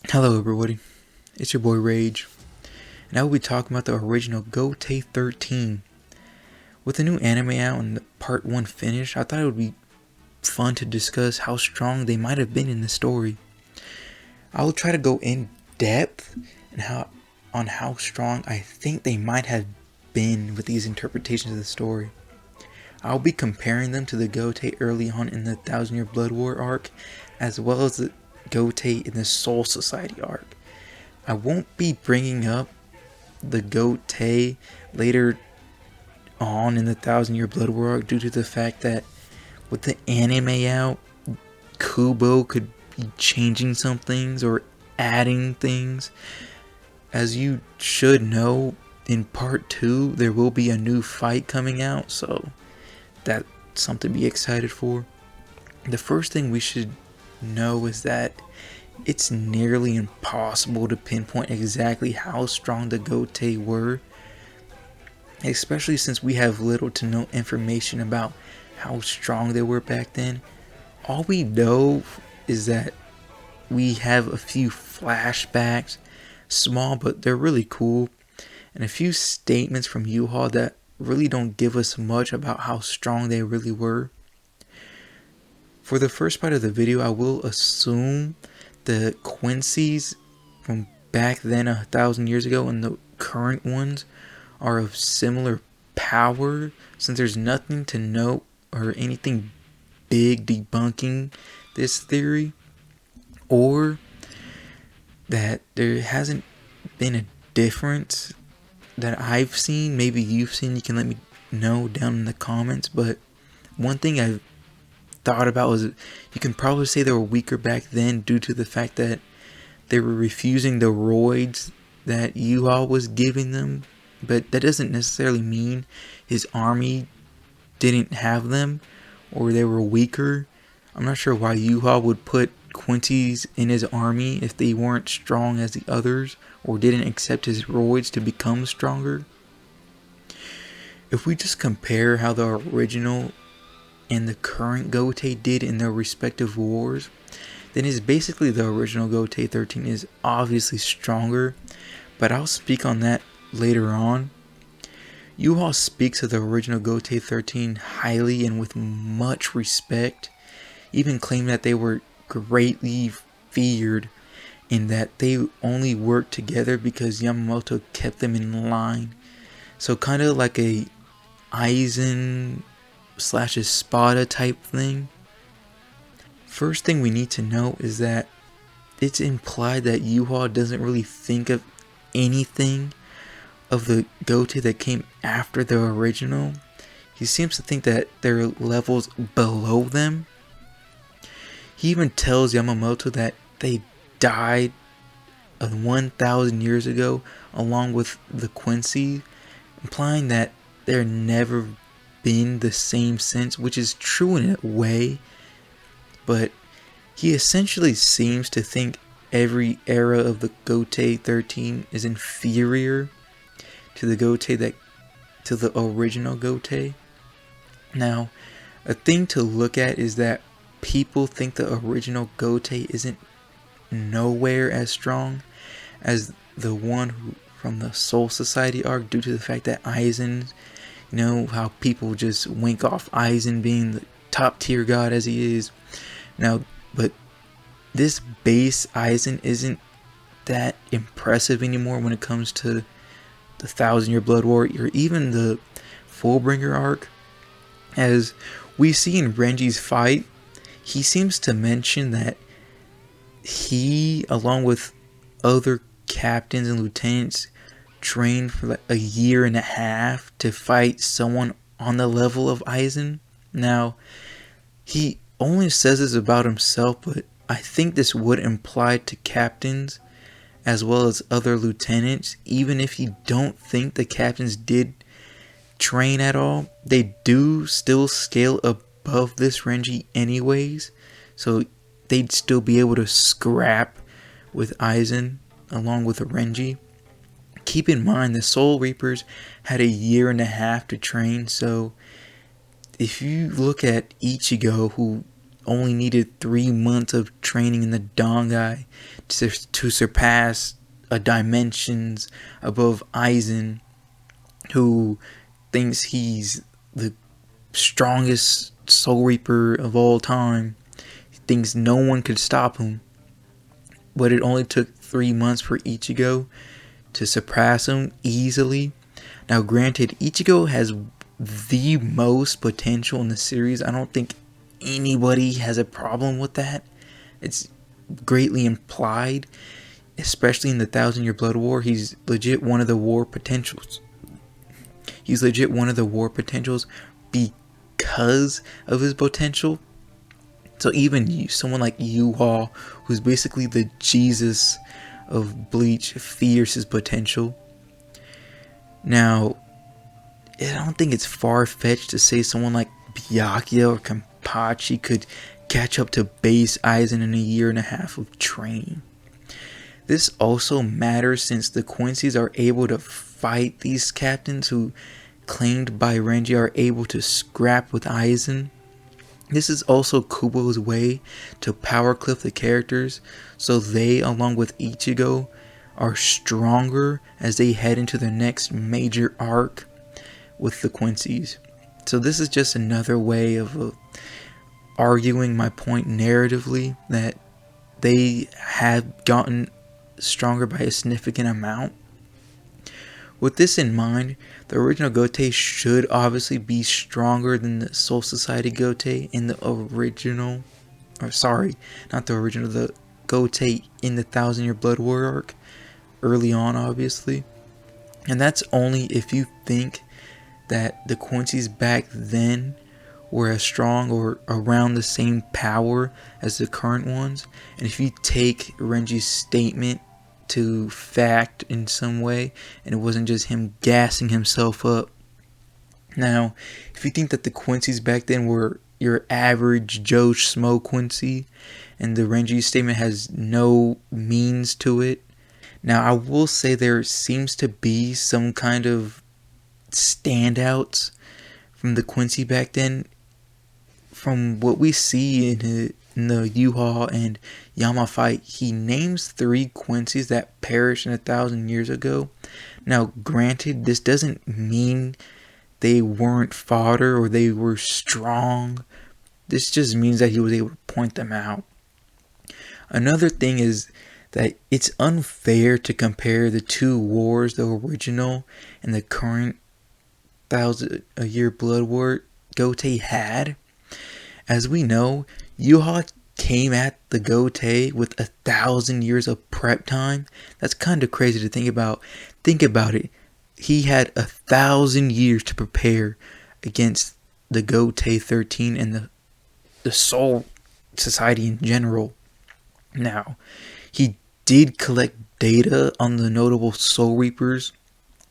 Hello everybody, it's your boy Rage, and I will be talking about the original Gotei 13. With the new anime out and the part 1 finished, I thought it would be fun to discuss how strong they might have been in the story. I will try to go in depth on how strong I think they might have been with these interpretations of the story. I'll be comparing them to the Gotei early on in the Thousand Year Blood War arc, as well as the Gotei in the Soul Society arc. I won't be bringing up the Gotei later on in the Thousand Year Blood War arc due to the fact that with the anime out, Kubo could be changing some things or adding things. As you should know, in part 2 there will be a new fight coming out, so that's something to be excited for. The first thing we should know is that it's nearly impossible to pinpoint exactly how strong the Gotei were, especially since we have little to no information about how strong they were back then. All we know is that we have a few flashbacks, small but they're really cool, and a few statements from UHaul that really don't give us much about how strong they really were. For the first part of the video, I will assume the Quincy's from back then 1,000 years ago and the current ones are of similar power, since there's nothing to note or anything big debunking this theory, or that there hasn't been a difference that I've seen. Maybe you've seen, you can let me know down in the comments. But one thing I've thought about was you can probably say they were weaker back then due to the fact that they were refusing the roids that UHaul was giving them, but that doesn't necessarily mean his army didn't have them or they were weaker. I'm not sure why UHaul would put Quincy's in his army if they weren't strong as the others or didn't accept his roids to become stronger. If we just compare how the original and the current Gotei did in their respective wars, then it's basically the original Gotei 13 is obviously stronger, but I'll speak on that later on. UHaul speaks of the original Gotei 13 highly and with much respect, even claiming that they were greatly feared and that they only worked together because Yamamoto kept them in line. So kind of like a Aizen / Espada type thing. First thing we need to know is that it's implied that UHaul doesn't really think of anything of the Gotei that came after the original. He seems to think that they're levels below them. He even tells Yamamoto that they died 1,000 years ago along with the Quincy, implying that they're never been the same since, which is true in a way, but he essentially seems to think every era of the Gotei 13 is inferior to the Gotei to the original Gotei. Now, a thing to look at is that people think the original Gotei isn't nowhere as strong as the one from the Soul Society arc due to the fact that Aizen, you know how people just wink off Aizen being the top tier god as he is. Now, but this base Aizen isn't that impressive anymore when it comes to the 1,000 Year Blood War or even the Fullbringer arc. As we see in Renji's fight, he seems to mention that he, along with other captains and lieutenants, trained for like a year and a half to fight someone on the level of Aizen. Now, he only says this about himself, but I think this would apply to captains as well as other lieutenants. Even if you don't think the captains did train at all, they do still scale above this Renji anyways, so they'd still be able to scrap with Aizen along with a Renji. Keep in mind the Soul Reapers had a year and a half to train, so if you look at Ichigo, who only needed 3 months of training in the Dongai to surpass a dimensions above Aizen, who thinks he's the strongest Soul Reaper of all time. He thinks no one could stop him. But it only took 3 months for Ichigo to surpass him easily. Now, granted, Ichigo has the most potential in the series. I don't think anybody has a problem with that. It's greatly implied, especially in the 1,000-Year Blood War. He's legit one of the war potentials. Because of his potential. So even someone like UHaul, who's basically the Jesus of Bleach, fears his potential. Now, I don't think it's far-fetched to say someone like Byakuya or Kenpachi could catch up to base Aizen in a year and a half of training. This also matters since the Quincy's are able to fight these captains who, claimed by Renji, are able to scrap with Aizen. This is also Kubo's way to power cliff the characters, so they, along with Ichigo, are stronger as they head into the next major arc with the Quincy's. So this is just another way of arguing my point narratively, that they have gotten stronger by a significant amount. With this in mind, the original Gotei should obviously be stronger than the Soul Society Gotei in the original, the Gotei in the 1,000-Year Blood War arc, early on obviously. And that's only if you think that the Quincy's back then were as strong or around the same power as the current ones. And if you take Renji's statement to fact in some way, and it wasn't just him gassing himself up. Now, if you think that the Quincy's back then were your average Joe Schmo Quincy, and the Renji statement has no means to it. Now, I will say there seems to be some kind of standouts from the Quincy back then. From what we see in the UHaul and Yama fight, he names 3 Quincy's that perished in 1,000 years ago. Now, granted, this doesn't mean they weren't fodder or they were strong. This just means that he was able to point them out. Another thing is that it's unfair to compare the 2 wars, the original and the current 1,000-Year Blood War Gotei had. As we know, UHaul came at the Gotei with 1,000 years of prep time. That's kind of crazy to think about. Think about it. He had 1,000 years to prepare against the Gotei 13 and the Soul Society in general. Now, he did collect data on the notable Soul Reapers,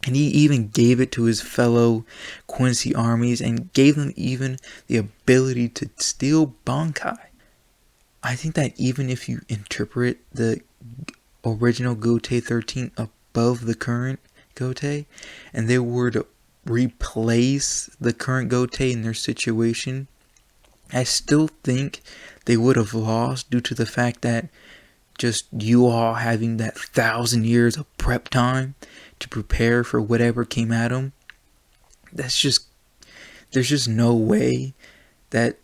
and he even gave it to his fellow Quincy armies and gave them even the ability to steal Bankai. I think that even if you interpret the original Gotei 13 above the current Gotei, and they were to replace the current Gotei in their situation, I still think they would have lost due to the fact that just you all having that 1,000 years of prep time to prepare for whatever came at them. There's just no way that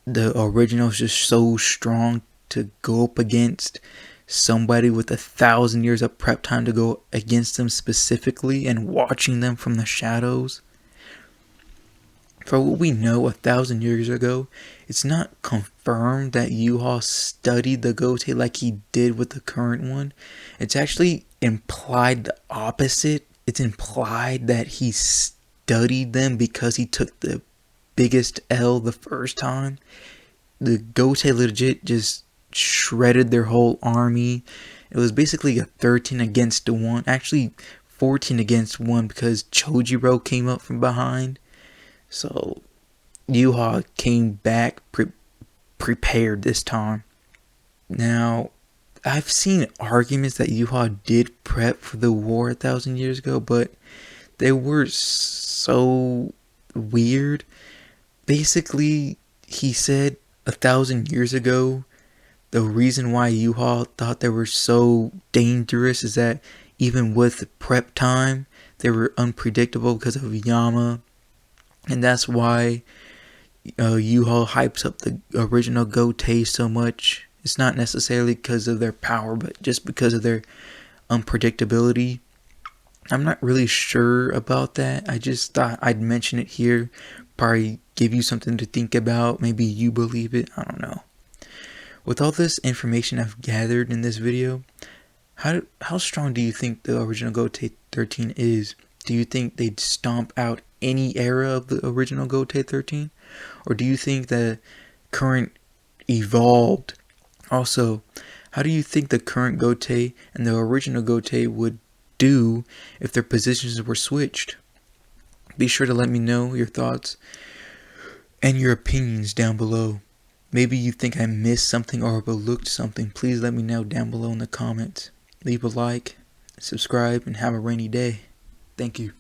the original is just so strong to go up against somebody with 1,000 years of prep time to go against them specifically and watching them from the shadows. For what we know 1,000 years ago, it's not confirmed that UHaul studied the Gotei like he did with the current one. It's actually implied the opposite. It's implied that he studied them because he took the biggest L the first time. The Gotei legit just shredded their whole army. It was basically a 13 against 1. Actually, 14 against 1 because Chojiro came up from behind. So, UHaul came back prepared this time. Now, I've seen arguments that UHaul did prep for the war 1,000 years ago, but they were so weird. Basically, he said 1,000 years ago, the reason why U-Haul thought they were so dangerous is that even with prep time, they were unpredictable because of Yama. And that's why U-Haul hypes up the original Gotei so much. It's not necessarily because of their power, but just because of their unpredictability. I'm not really sure about that. I just thought I'd mention it here. Probably give you something to think about. Maybe you believe it. I don't know. With all this information I've gathered in this video, how strong do you think the original Gotei 13 is? Do you think they'd stomp out any era of the original Gotei 13? Or do you think the current evolved? Also, how do you think the current Gotei and the original Gotei would do if their positions were switched? Be sure to let me know your thoughts and your opinions down below. Maybe you think I missed something or overlooked something. Please let me know down below in the comments. Leave a like, subscribe, and have a rainy day. Thank you.